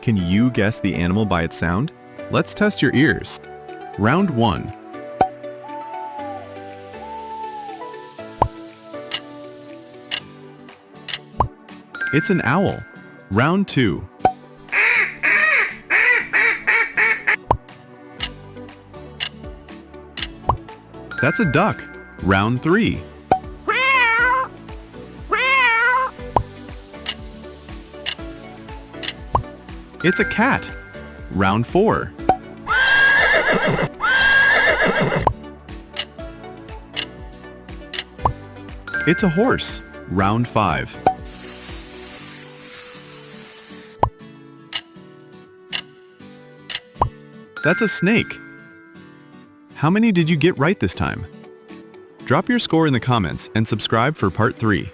Can you guess the animal by its sound? Let's test your ears. Round 1. It's an owl. Round 2. That's a duck. Round 3. It's a cat. Round 4. It's a horse. Round 5. That's a snake. How many did you get right this time? Drop your score in the comments and subscribe for part 3.